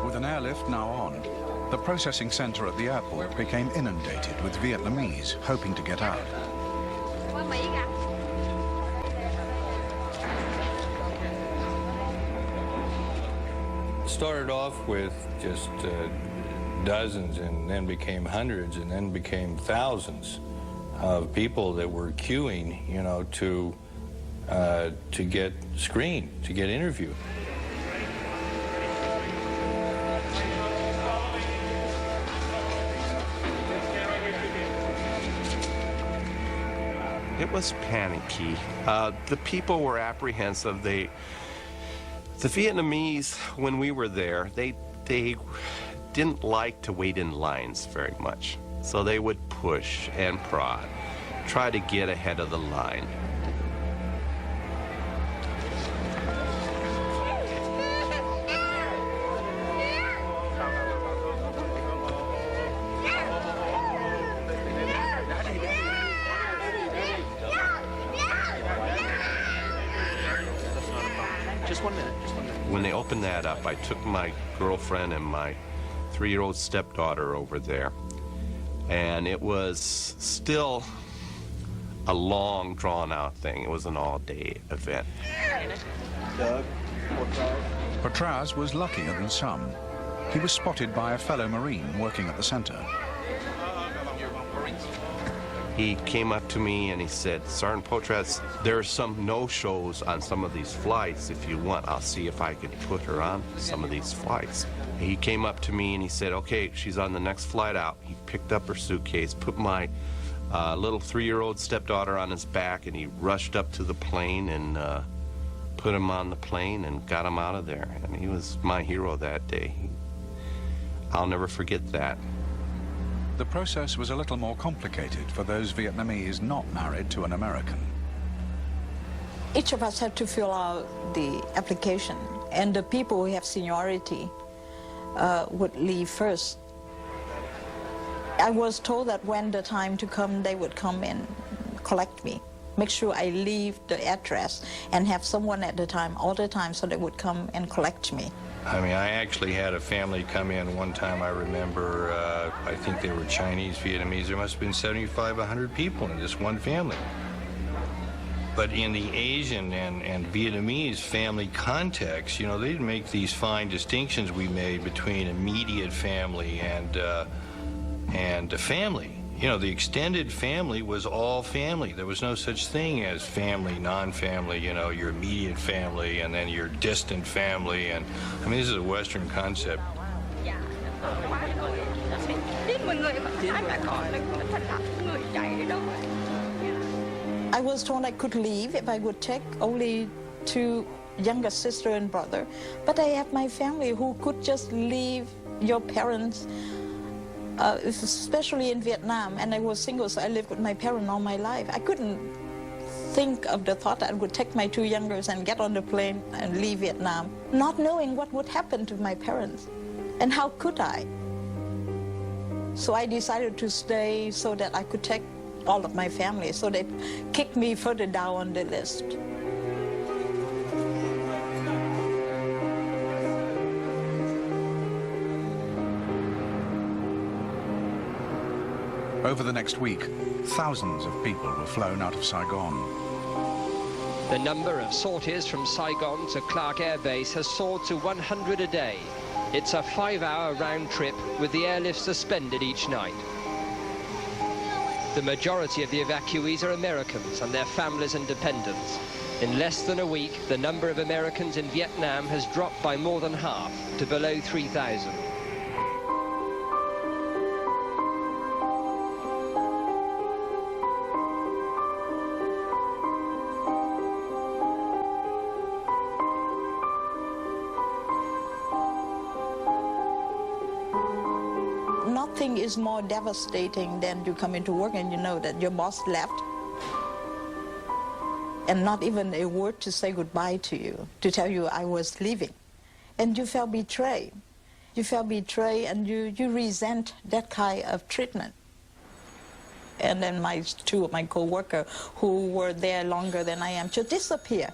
With an airlift now on, the processing center at the airport became inundated with Vietnamese hoping to get out. Started off with just dozens, and then became hundreds, and then became thousands of people that were queuing, you know, to get screened, to get interviewed. It was panicky. The people were apprehensive. The Vietnamese, when we were there, they didn't like to wait in lines very much. So they would push and prod, try to get ahead of the line. When they opened that up, I took my girlfriend and my 3-year-old stepdaughter over there, and it was still a long, drawn-out thing. It was an all-day event. Patraz was luckier than some. He was spotted by a fellow Marine working at the center. He came up to me and he said, "Sergeant Patraz, there are some no-shows on some of these flights. If you want, I'll see if I can put her on some of these flights." He came up to me and he said, "Okay, she's on the next flight out." He picked up her suitcase, put my little 3-year-old stepdaughter on his back, and he rushed up to the plane and put him on the plane and got him out of there. And he was my hero that day. I'll never forget that. The process was a little more complicated for those Vietnamese not married to an American. Each of us had to fill out the application, and the people who have seniority would leave first. I was told that when the time to come, they would come and collect me. Make sure I leave the address and have someone at the time, all the time, so they would come and collect me. I mean, I actually had a family come in one time, I remember, I think they were Chinese, Vietnamese. There must have been 75, 100 people in this one family. But in the Asian and Vietnamese family context, you know, they didn't make these fine distinctions we made between immediate family and a family. You know, the extended family was all family. There was no such thing as family, non-family, you know, your immediate family and then your distant family. And I mean, this is a Western concept. I was told I could leave if I would take only 2 younger sister and brother. But I have my family who could just leave your parents, especially in Vietnam, and I was single, so I lived with my parents all my life. I couldn't think of the thought that I would take my 2 youngers and get on the plane and leave Vietnam, not knowing what would happen to my parents, and how could I? So I decided to stay so that I could take all of my family, so they kicked me further down on the list. Over the next week, thousands of people were flown out of Saigon. The number of sorties from Saigon to Clark Air Base has soared to 100 a day. It's a 5-hour round trip with the airlift suspended each night. The majority of the evacuees are Americans and their families and dependents. In less than a week, the number of Americans in Vietnam has dropped by more than half to below 3,000. Nothing is more devastating than you come into work and you know that your boss left and not even a word to say goodbye to you, to tell you I was leaving. And you felt betrayed. You felt betrayed and you resent that kind of treatment. And then 2 of my co-workers who were there longer than I am just disappear.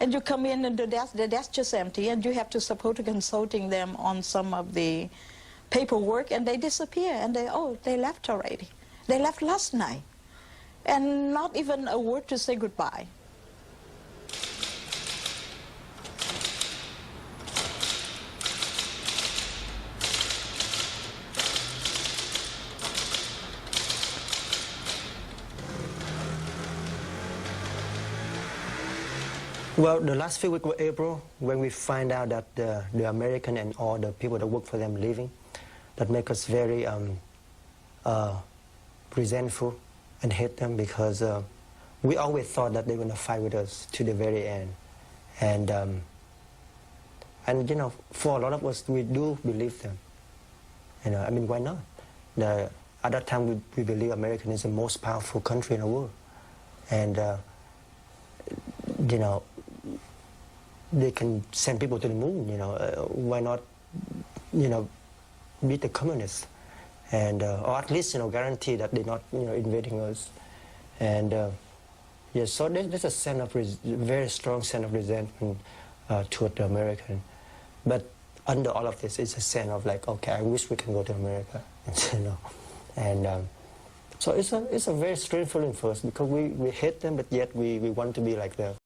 And you come in and the desk just empty, and you have to support consulting them on some of the paperwork, and they disappear, and they left already. They left last night, and not even a word to say goodbye. Well, the last few weeks of April, when we find out that the American and all the people that work for them leaving, that make us very resentful and hate them, because we always thought that they were going to fight with us to the very end. And you know, for a lot of us, we do believe them. You know, I mean, why not? At that time, we believe America is the most powerful country in the world. And, you know, they can send people to the moon, you know. Why not, you know, beat the communists? And, or at least, you know, guarantee that they're not, you know, invading us. And, yeah, so there's a sense of, very strong sense of resentment toward the American. But under all of this, it's a sense of like, okay, I wish we can go to America, you know. And so it's a very strange feeling for us, because we hate them, but yet we want to be like them.